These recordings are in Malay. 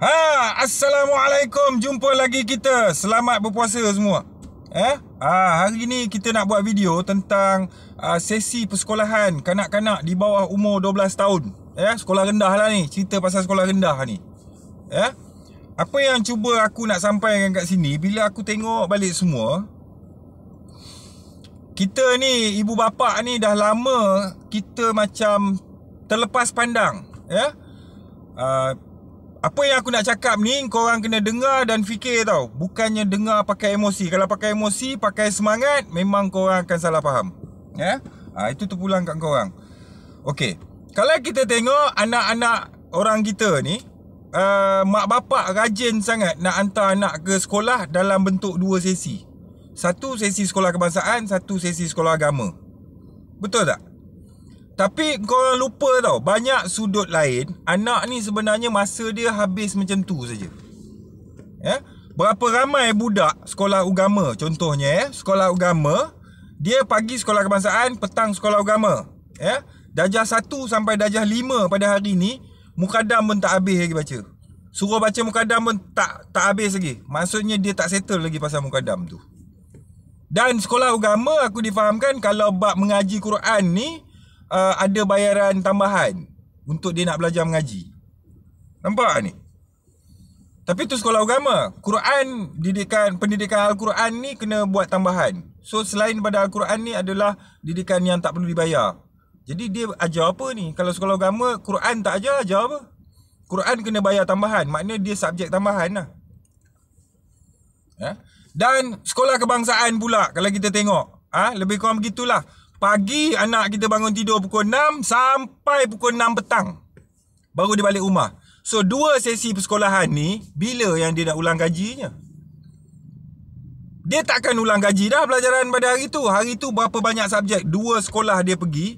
Assalamualaikum. Jumpa lagi kita. Selamat berpuasa semua. Hari ni kita nak buat video tentang sesi persekolahan kanak-kanak di bawah umur 12 tahun. Sekolah rendah lah ni. Cerita pasal sekolah rendah ni. Apa yang cuba aku nak sampaikan kat sini, bila aku tengok balik semua, kita ni, ibu bapa ni dah lama kita macam terlepas pandang. Apa yang aku nak cakap ni, korang kena dengar dan fikir tau. Bukannya dengar pakai emosi. Kalau pakai emosi, pakai semangat, memang korang akan salah faham. Itu terpulang kat korang. Okey. Kalau kita tengok anak-anak orang kita ni, mak bapak rajin sangat nak hantar anak ke sekolah dalam bentuk dua sesi. Satu sesi sekolah kebangsaan, satu sesi sekolah agama. Betul tak? Tapi korang lupa tau, banyak sudut lain, anak ni sebenarnya masa dia habis macam tu saja. Berapa ramai budak sekolah agama, contohnya sekolah agama, dia pagi sekolah kebangsaan, petang sekolah agama. Darjah 1 sampai darjah 5 pada hari ni, mukadam pun tak habis lagi baca. Suruh baca mukadam pun tak habis lagi. Maksudnya dia tak settle lagi pasal mukadam tu. Dan sekolah agama aku difahamkan kalau bab mengaji Quran ni, ada bayaran tambahan untuk dia nak belajar mengaji. Nampak ni? Tapi tu sekolah agama. Quran, pendidikan Al-Quran ni kena buat tambahan. So selain daripada Al-Quran ni adalah didikan yang tak perlu dibayar. Jadi dia ajar apa ni? Kalau sekolah agama, Quran tak ajar apa? Quran kena bayar tambahan. Maknanya dia subjek tambahan lah. Dan sekolah kebangsaan pula, kalau kita tengok, lebih kurang begitulah. Pagi anak kita bangun tidur pukul 6 sampai pukul 6 petang. Baru dia balik rumah. So, dua sesi persekolahan ni, bila yang dia nak ulang gajinya? Dia takkan ulang gaji dah pelajaran pada hari tu. Hari tu berapa banyak subjek? Dua sekolah dia pergi.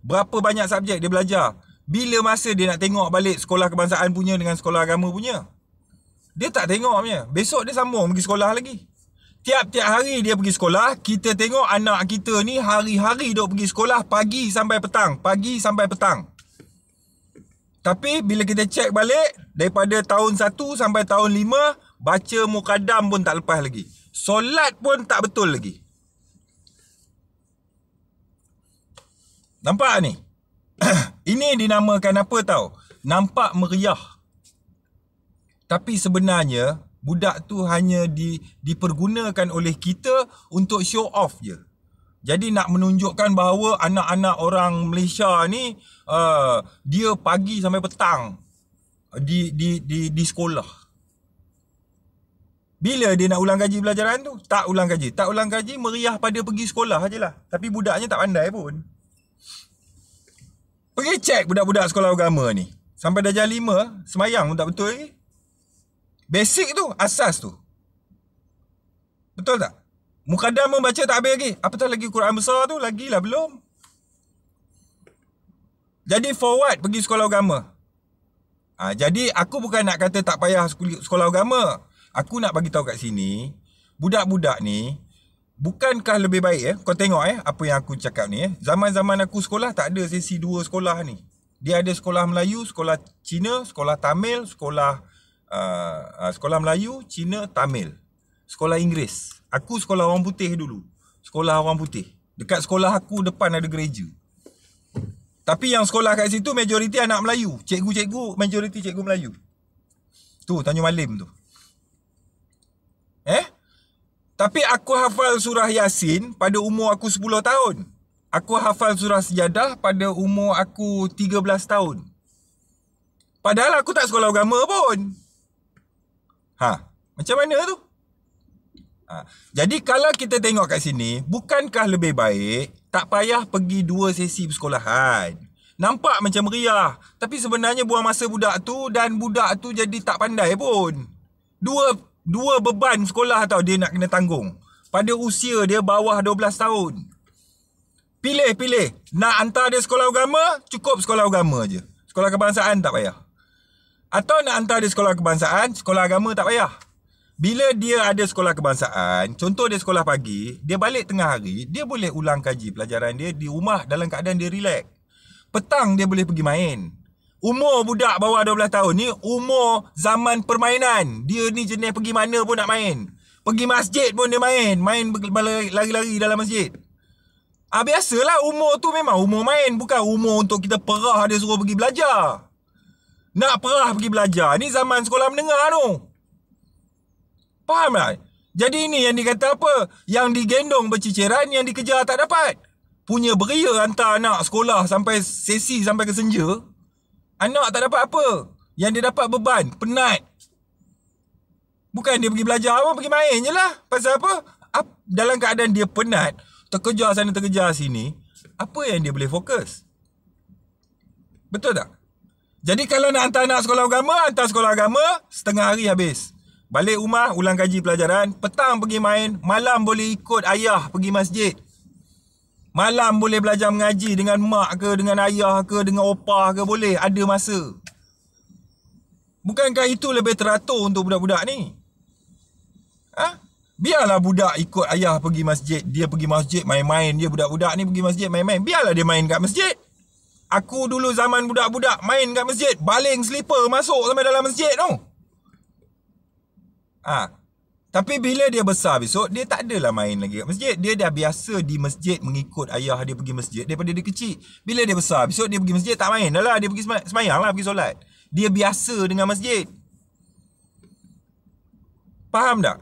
Berapa banyak subjek dia belajar? Bila masa dia nak tengok balik sekolah kebangsaan punya dengan sekolah agama punya? Dia tak tengok punya. Besok dia sambung pergi sekolah lagi. Tiap-tiap hari dia pergi sekolah, kita tengok anak kita ni hari-hari duk pergi sekolah pagi sampai petang. Pagi sampai petang. Tapi bila kita cek balik, daripada tahun 1 sampai tahun 5, baca mukadam pun tak lepas lagi. Solat pun tak betul lagi. Nampak ni? Ini dinamakan apa tau? Nampak meriah. Tapi sebenarnya, budak tu hanya dipergunakan oleh kita untuk show off je. Jadi nak menunjukkan bahawa anak-anak orang Malaysia ni dia pagi sampai petang di sekolah. Bila dia nak ulang gaji pelajaran tu? Tak ulang gaji. Tak ulang gaji, meriah pada pergi sekolah ajalah. Tapi budaknya tak pandai pun. Pergi cek budak-budak sekolah agama ni. Sampai darjah 5, semayang pun tak betul lagi. Basic tu, asas tu. Betul tak? Mukadam membaca tak habis lagi. Apatah lagi Quran besar tu, lagilah belum. Jadi forward pergi sekolah agama. Jadi aku bukan nak kata tak payah sekolah agama. Aku nak bagi tahu kat sini, budak-budak ni, bukankah lebih baik kau tengok apa yang aku cakap ni zaman-zaman aku sekolah tak ada sesi dua sekolah ni. Dia ada sekolah Melayu, sekolah Cina, sekolah Tamil, sekolah Melayu, Cina, Tamil. Sekolah Inggeris. Aku sekolah orang putih dulu. Sekolah orang putih. Dekat sekolah aku depan ada gereja. Tapi yang sekolah kat situ majoriti anak Melayu. Cikgu-cikgu majoriti cikgu Melayu. Tu Tanjung Malim tu. Tapi aku hafal surah Yasin pada umur aku 10 tahun. Aku hafal surah Sejadah pada umur aku 13 tahun. Padahal aku tak sekolah agama pun. Macam mana tu? Jadi kalau kita tengok kat sini, bukankah lebih baik tak payah pergi dua sesi persekolahan? Nampak macam meriah, tapi sebenarnya buang masa budak tu dan budak tu jadi tak pandai pun. Dua beban sekolah tau dia nak kena tanggung. Pada usia dia bawah 12 tahun. Pilih. Nak hantar dia sekolah agama, cukup sekolah agama je. Sekolah kebangsaan tak payah. Atau nak hantar dia sekolah kebangsaan, sekolah agama tak payah. Bila dia ada sekolah kebangsaan, contoh dia sekolah pagi, dia balik tengah hari, dia boleh ulang kaji pelajaran dia di rumah dalam keadaan dia relax. Petang dia boleh pergi main. Umur budak bawah 12 tahun ni umur zaman permainan. Dia ni jenis pergi mana pun nak main. Pergi masjid pun dia main. Main lari-lari dalam masjid. Biasalah umur tu memang umur main. Bukan umur untuk kita perah dia suruh pergi belajar. Nak perah pergi belajar ni zaman sekolah menengah tu. Faham tak? Jadi ini yang dikata apa? Yang digendong berciciran, yang dikejar tak dapat. Punya beria hantar anak sekolah sampai sesi, sampai ke senja. Anak tak dapat apa. Yang dia dapat beban, penat. Bukan dia pergi belajar pun, pergi main je lah. Pasal apa? Dalam keadaan dia penat, terkejar sana terkejar sini, apa yang dia boleh fokus? Betul tak? Jadi kalau nak hantar anak sekolah agama, hantar sekolah agama, setengah hari habis. Balik rumah, ulang kaji pelajaran, petang pergi main, malam boleh ikut ayah pergi masjid. Malam boleh belajar mengaji dengan mak ke, dengan ayah ke, dengan opah ke, boleh. Ada masa. Bukankah itu lebih teratur untuk budak-budak ni? Biarlah budak ikut ayah pergi masjid. Dia pergi masjid main-main. Dia budak-budak ni pergi masjid main-main. Biarlah dia main kat masjid. Aku dulu zaman budak-budak main kat masjid. Baling slipper masuk sampai dalam masjid tu. Tapi bila dia besar besok, dia tak adalah main lagi kat masjid. Dia dah biasa di masjid mengikut ayah dia pergi masjid daripada dia kecil. Bila dia besar besok, dia pergi masjid tak main dah lah. Dia pergi semayang lah, pergi solat. Dia biasa dengan masjid. Faham tak?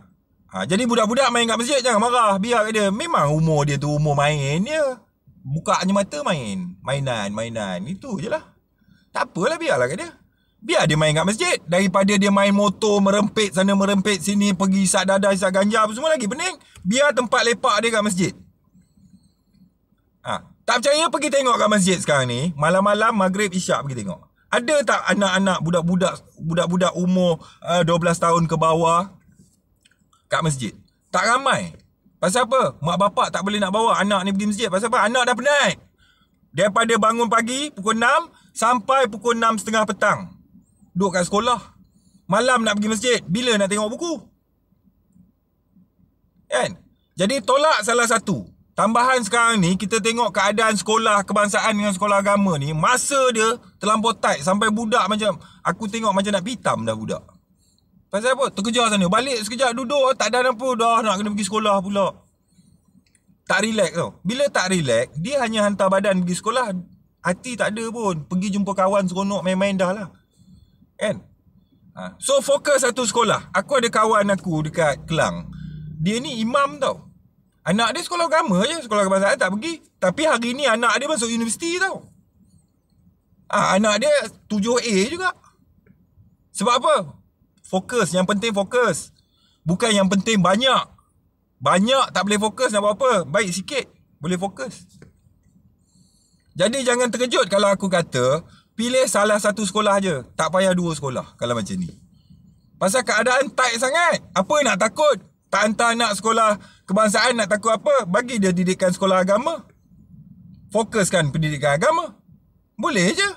Jadi budak-budak main kat masjid jangan marah. Biar kat dia. Memang umur dia tu umur main dia. Bukanya mata main. Mainan. Itu je lah. Tak apalah, biarlah kat dia. Biar dia main kat masjid. Daripada dia main motor, merempit sana merempit sini, pergi isap dadah, isap ganja, apa semua lagi pening. Biar tempat lepak dia kat masjid. Tak percaya pergi tengok kat masjid sekarang ni. Malam-malam maghrib isyak pergi tengok. Ada tak anak-anak budak-budak umur 12 tahun ke bawah kat masjid? Tak ramai. Pasal apa? Mak bapak tak boleh nak bawa anak ni pergi masjid. Pasal apa? Anak dah penat. Daripada bangun pagi pukul 6 sampai pukul 6.30 petang. Duduk kat sekolah. Malam nak pergi masjid. Bila nak tengok buku? Kan? Jadi tolak salah satu. Tambahan sekarang ni, kita tengok keadaan sekolah kebangsaan dengan sekolah agama ni, masa dia terlampau tight. Sampai budak macam, aku tengok macam nak pitam dah budak. Pasal apa? Terkejar sana. Balik sekejap duduk, tak ada apa. Dah nak kena pergi sekolah pula. Tak relax tau. Bila tak relax, dia hanya hantar badan pergi sekolah. Hati tak ada pun. Pergi jumpa kawan seronok main-main dah lah. Kan? So fokus satu sekolah. Aku ada kawan aku dekat Kelang. Dia ni imam tau. Anak dia sekolah agama je. Sekolah kebangsaan tak pergi. Tapi hari ni anak dia masuk universiti tau. Anak dia 7A juga. Sebab apa? Fokus. Yang penting fokus. Bukan yang penting banyak. Banyak tak boleh fokus nak buat apa. Baik sikit boleh fokus. Jadi jangan terkejut kalau aku kata pilih salah satu sekolah je. Tak payah dua sekolah kalau macam ni. Pasal keadaan tight sangat. Apa nak takut? Tak hantar anak sekolah kebangsaan nak takut apa? Bagi dia didikan sekolah agama. Fokuskan pendidikan agama. Boleh je.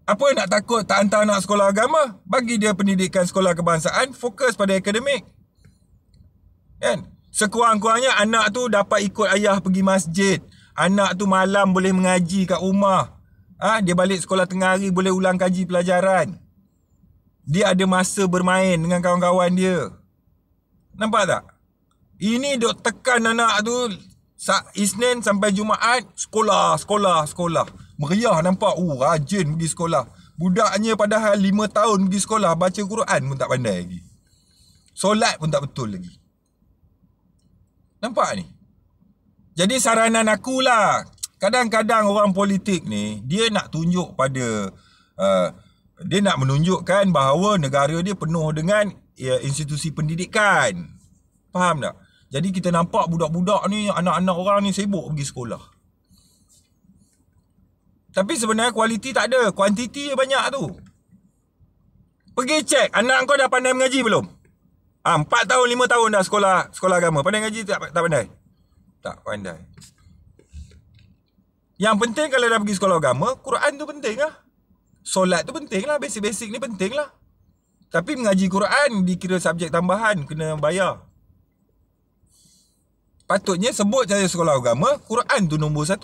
Apa nak takut tak hantar anak sekolah agama? Bagi dia pendidikan sekolah kebangsaan. Fokus pada akademik. Kan? Sekurang-kurangnya anak tu dapat ikut ayah pergi masjid. Anak tu malam boleh mengaji kat rumah. Dia balik sekolah tengah hari boleh ulang kaji pelajaran. Dia ada masa bermain dengan kawan-kawan dia. Nampak tak? Ini duk tekan anak tu Isnin sampai Jumaat sekolah. Meriah nampak. Rajin pergi sekolah. Budaknya padahal 5 tahun pergi sekolah, baca Quran pun tak pandai lagi. Solat pun tak betul lagi. Nampak ni? Jadi saranan akulah, kadang-kadang orang politik ni, dia nak tunjuk pada, dia nak menunjukkan bahawa negara dia penuh dengan institusi pendidikan. Faham tak? Jadi kita nampak budak-budak ni, anak-anak orang ni sibuk pergi sekolah. Tapi sebenarnya kualiti tak ada, kuantiti banyak tu. Pergi cek, anak kau dah pandai mengaji belum? 4 tahun, 5 tahun dah sekolah agama. Pandai ngaji tak pandai? Tak pandai. Yang penting kalau dah pergi sekolah agama, Quran tu penting lah. Solat tu penting lah, basic-basic ni penting lah. Tapi mengaji Quran dikira subjek tambahan, kena bayar. Patutnya sebut saja sekolah agama, Quran tu nombor 1.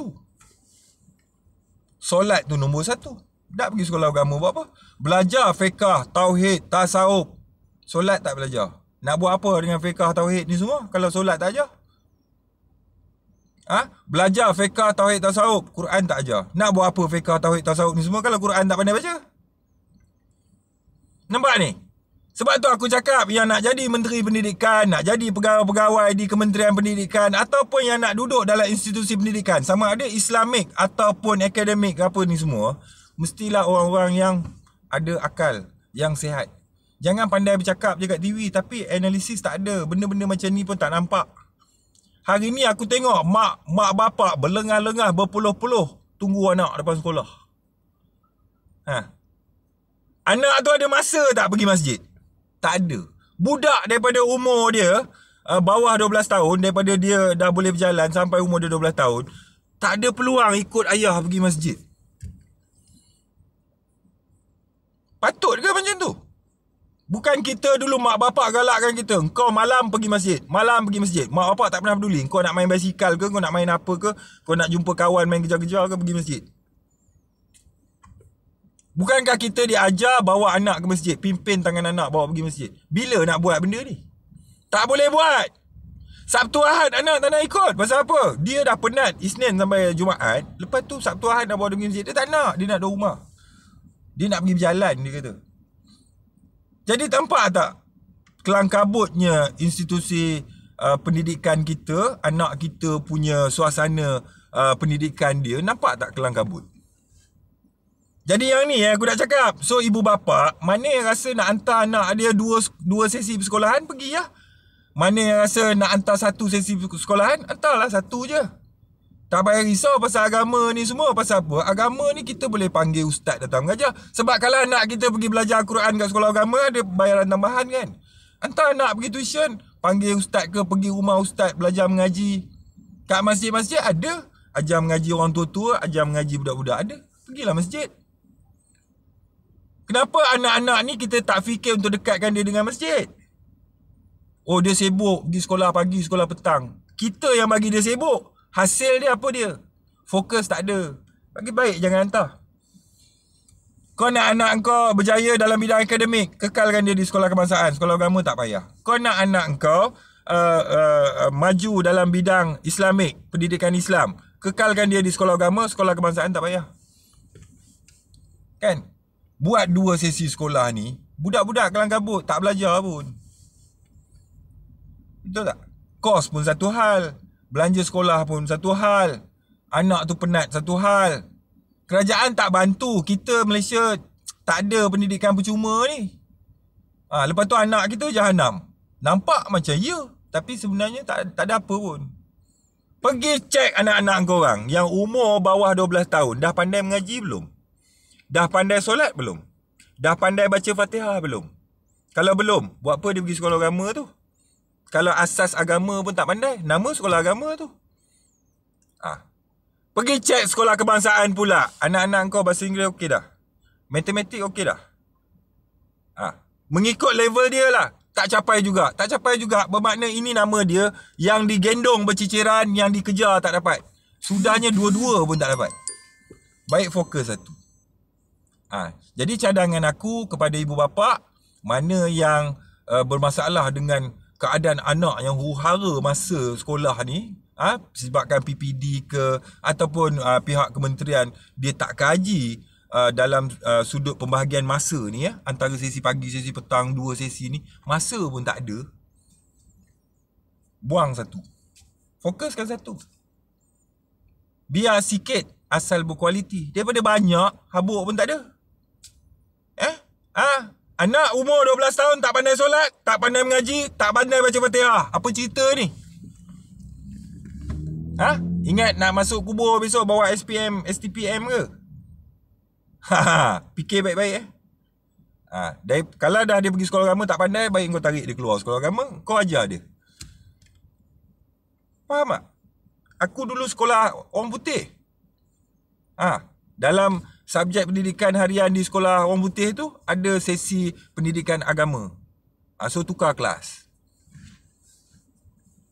Solat tu nombor 1. Tak pergi sekolah agama buat apa? Belajar fiqah, tauhid, tasawuf. Solat tak belajar. Nak buat apa dengan fiqah, tauhid ni semua kalau solat tak ajar? Belajar fiqah, tauhid, tasawuf, Quran tak ajar. Nak buat apa fiqah, tauhid, tasawuf ni semua kalau Quran tak pandai baca? Nampak ni? Sebab tu aku cakap yang nak jadi menteri pendidikan, nak jadi pegawai-pegawai di Kementerian Pendidikan ataupun yang nak duduk dalam institusi pendidikan, sama ada Islamik ataupun akademik apa ni semua, mestilah orang-orang yang ada akal, yang sihat. Jangan pandai bercakap je kat TV tapi analisis tak ada. Benda-benda macam ni pun tak nampak. Hari ni aku tengok mak bapak berlengah-lengah berpuluh-puluh tunggu anak depan sekolah. Anak tu ada masa tak pergi masjid? Tak ada. Budak daripada umur dia bawah 12 tahun, daripada dia dah boleh berjalan sampai umur dia 12 tahun, tak ada peluang ikut ayah pergi masjid. Patut ke macam tu? Bukan kita dulu mak bapak galakkan kita, kau malam pergi masjid, malam pergi masjid. Mak bapak tak pernah peduli kau nak main basikal ke, kau nak main apa ke, kau nak jumpa kawan main kejar-kejar ke, pergi masjid. Bukankah kita diajar bawa anak ke masjid, pimpin tangan anak bawa pergi masjid? Bila nak buat benda ni? Tak boleh buat. Sabtu Ahad anak tak nak ikut. Pasal apa? Dia dah penat Isnin sampai Jumaat. Lepas tu Sabtu Ahad nak bawa dia pergi masjid. Dia tak nak. Dia nak duduk rumah. Dia nak pergi berjalan, dia kata. Jadi tampak tak kelangkabutnya institusi pendidikan kita, anak kita punya suasana pendidikan dia, nampak tak kelangkabut? Jadi yang ni aku nak cakap. So ibu bapa, mana yang rasa nak hantar anak dia dua sesi persekolahan, pergi lah. Mana yang rasa nak hantar satu sesi persekolahan, hantarlah satu je. Tak payah risau pasal agama ni semua. Pasal apa? Agama ni kita boleh panggil ustaz datang mengajar. Sebab kalau anak kita pergi belajar Al-Quran kat sekolah agama, ada bayaran tambahan kan. Hantar anak pergi tuition, panggil ustaz ke, pergi rumah ustaz belajar mengaji. Kat masjid-masjid ada. Ajar mengaji orang tua-tua, ajar mengaji budak-budak ada. Pergilah masjid. Kenapa anak-anak ni kita tak fikir untuk dekatkan dia dengan masjid? Oh, dia sibuk pergi sekolah pagi, sekolah petang. Kita yang bagi dia sibuk. Hasil dia apa dia? Fokus tak ada. Bagi baik jangan hantar. Kau nak anak kau berjaya dalam bidang akademik, kekalkan dia di sekolah kebangsaan. Sekolah agama tak payah. Kau nak anak kau maju dalam bidang Islamik, pendidikan Islam, kekalkan dia di sekolah agama, sekolah kebangsaan tak payah. Kan? Buat dua sesi sekolah ni, budak-budak kelangkabut, tak belajar pun. Betul tak? Kos pun satu hal, belanja sekolah pun satu hal, anak tu penat satu hal. Kerajaan tak bantu. Kita Malaysia tak ada pendidikan percuma ni. Lepas tu anak kita jahanam. Nampak macam ya, tapi sebenarnya tak ada apa pun. Pergi cek anak-anak korang yang umur bawah 12 tahun, dah pandai mengaji belum? Dah pandai solat belum? Dah pandai baca Fatihah belum? Kalau belum, buat apa dia pergi sekolah agama tu? Kalau asas agama pun tak pandai, nama sekolah agama tu. Pergi cek sekolah kebangsaan pula. Anak-anak kau bahasa Inggeris okey dah? Matematik okey dah? Mengikut level dia lah. Tak capai juga. Tak capai juga bermakna ini nama dia yang digendong berciciran, yang dikejar tak dapat. Sudahnya dua-dua pun tak dapat. Baik fokus satu. Jadi cadangan aku kepada ibu bapa, mana yang bermasalah dengan keadaan anak yang huru-hara masa sekolah ni, sebabkan PPD ke ataupun pihak kementerian dia tak kaji dalam sudut pembahagian masa ni, antara sesi pagi, sesi petang, dua sesi ni, masa pun tak ada. Buang satu, fokuskan satu. Biar sikit asal berkualiti daripada banyak habuk pun tak ada. Anak umur 12 tahun tak pandai solat, tak pandai mengaji, tak pandai baca Fatihah. Apa cerita ni? Ingat nak masuk kubur besok bawa SPM, STPM ke? Fikir baik-baik kalau dah dia pergi sekolah agama tak pandai, baik kau tarik dia keluar sekolah agama, kau ajar dia. Faham tak? Aku dulu sekolah orang putih. Dalam subjek pendidikan harian di sekolah orang putih tu ada sesi pendidikan agama. So tukar kelas.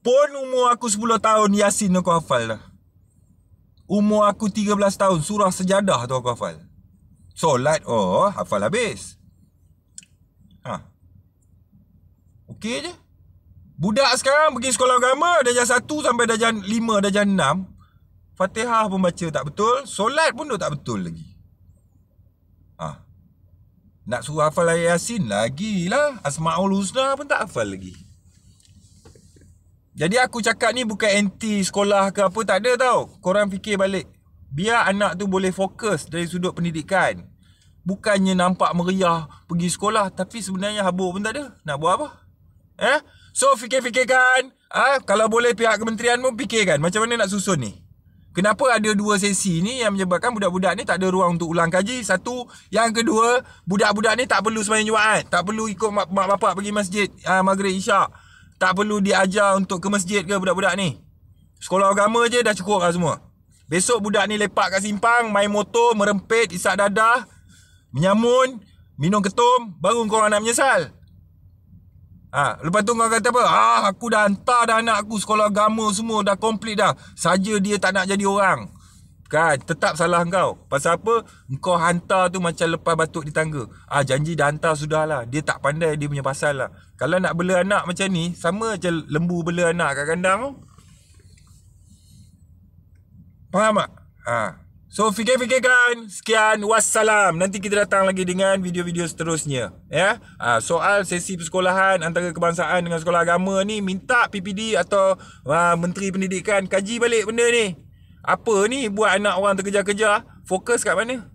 Pun umur aku 10 tahun Yasin aku hafal dah. Umur aku 13 tahun surah Sejadah tu aku hafal. Solat, oh, hafal habis. Okey je. Budak sekarang pergi sekolah agama darjah 1 sampai darjah 5, darjah 6. Fatihah pun baca tak betul, solat pun tak betul lagi. Nak suruh hafal ayat Yasin lagilah. Asmaul Husna pun tak hafal lagi. Jadi aku cakap ni bukan anti sekolah ke apa, tak ada tau. Korang fikir balik. Biar anak tu boleh fokus dari sudut pendidikan. Bukannya nampak meriah pergi sekolah, tapi sebenarnya habuk pun tak ada. Nak buat apa? So fikir-fikirkan. Kalau boleh pihak kementerian pun fikirkan macam mana nak susun ni. Kenapa ada 2 sesi ni yang menyebabkan budak-budak ni tak ada ruang untuk ulang kaji? Satu. Yang kedua, budak-budak ni tak perlu sembahyang Jumaat. Tak perlu ikut mak bapak pergi masjid Maghrib Isyak. Tak perlu diajar untuk ke masjid ke budak-budak ni. Sekolah agama je dah cukup lah semua. Besok budak ni lepak kat simpang, main motor, merempit, isak dadah, menyamun, minum ketum, baru korang nak menyesal. Lepas tu kau kata apa? Aku dah hantar dah anak aku sekolah agama semua dah komplit dah. Saja dia tak nak jadi orang. Kan, tetap salah kau. Pasal apa? Kau hantar tu macam lepas batuk di tangga. Janji dah hantar sudah lah. Dia tak pandai dia punya pasal lah. Kalau nak bela anak macam ni, sama macam lembu bela anak kat kandang tu. Faham tak? So fikir-fikirkan. Sekian, wassalam. Nanti kita datang lagi dengan video-video seterusnya. Ya. Soal sesi persekolahan antara kebangsaan dengan sekolah agama ni, minta PPD atau Menteri Pendidikan kaji balik benda ni. Apa ni buat anak orang terkejar-kejar? Fokus kat mana?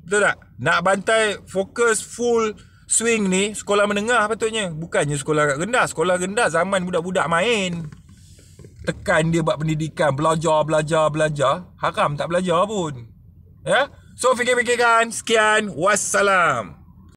Betul tak? Nak bantai fokus full swing ni sekolah menengah patutnya. Bukannya sekolah kat rendah. Sekolah rendah zaman budak-budak main. Tekan dia buat pendidikan, belajar. Haram tak belajar pun. Ya? So fikir-fikirkan. Sekian, wassalam.